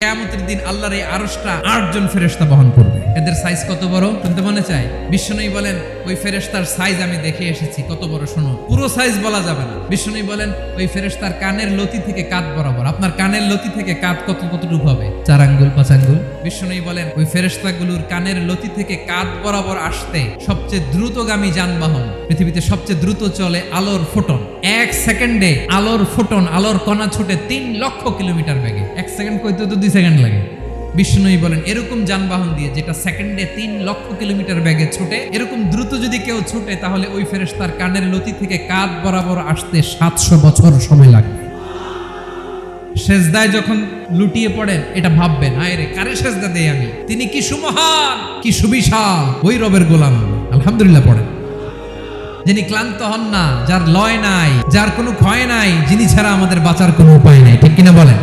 কিয়ামতের দিন আল্লাহর এই আরশটা 8 জন ফেরেশতা বহন করবে। এদের সাইজ কত বড় শুনতে মনে চায়? বিশ্বনবী বলেন ওই ফেরেশতার সাইজ আমি দেখে এসেছি। কত বড় শোনো, পুরো সাইজ বলা যাবে না। বিশ্বনবী বলেন ওই ফেরেশতার কানের লতি থেকে কাঁধ বরাবর। আপনার কানের লতি থেকে কাঁধ কতটুকু হবে? 4 আঙ্গুল 5 আঙ্গুল। বিশ্বনবী বলেন ওই ফেরেশতাগুলোর কানের লতি থেকে কাঁধ বরাবর আসতে সবচেয়ে দ্রুতগামী যানবাহন, পৃথিবীতে সবচেয়ে দ্রুত চলে আলোর ফোটন। 1 সেকেন্ডে আলোর ফোটন, আলোর কণা ছুটে 3 লক্ষ কিলোমিটার বেগে। 1 সেকেন্ড কইতে তো 2 সেকেন্ড লাগে। বিষ্ণুই বলেন এরকম যানবাহন দিয়ে যেটা সেকেন্ডে 3 লক্ষ কিলোমিটার বেগে ছুটে, এরকম দ্রুত যদি কেউ ছুটে তাহলে ওই ফেরেশতার কানের লতি থেকে কাঁধ বরাবর আসতে 700 বছর সময় লাগবে। সেজদায় যখন লুটিয়ে পড়েন এটা ভাববেন, আয় রে কারে সেজদা দেই আমি, তিনি কি সুমহান, কি সুবিশাল, ওই রবের গোলাম আমি। আলহামদুলিল্লাহ পড়েন। যিনি ক্লান্ত হন না, যার লয় নাই, যার কোনো ক্ষয় নাই, যিনি ছাড়া আমাদের বাঁচার কোনো উপায় নাই। ঠিক কিনা বলেন?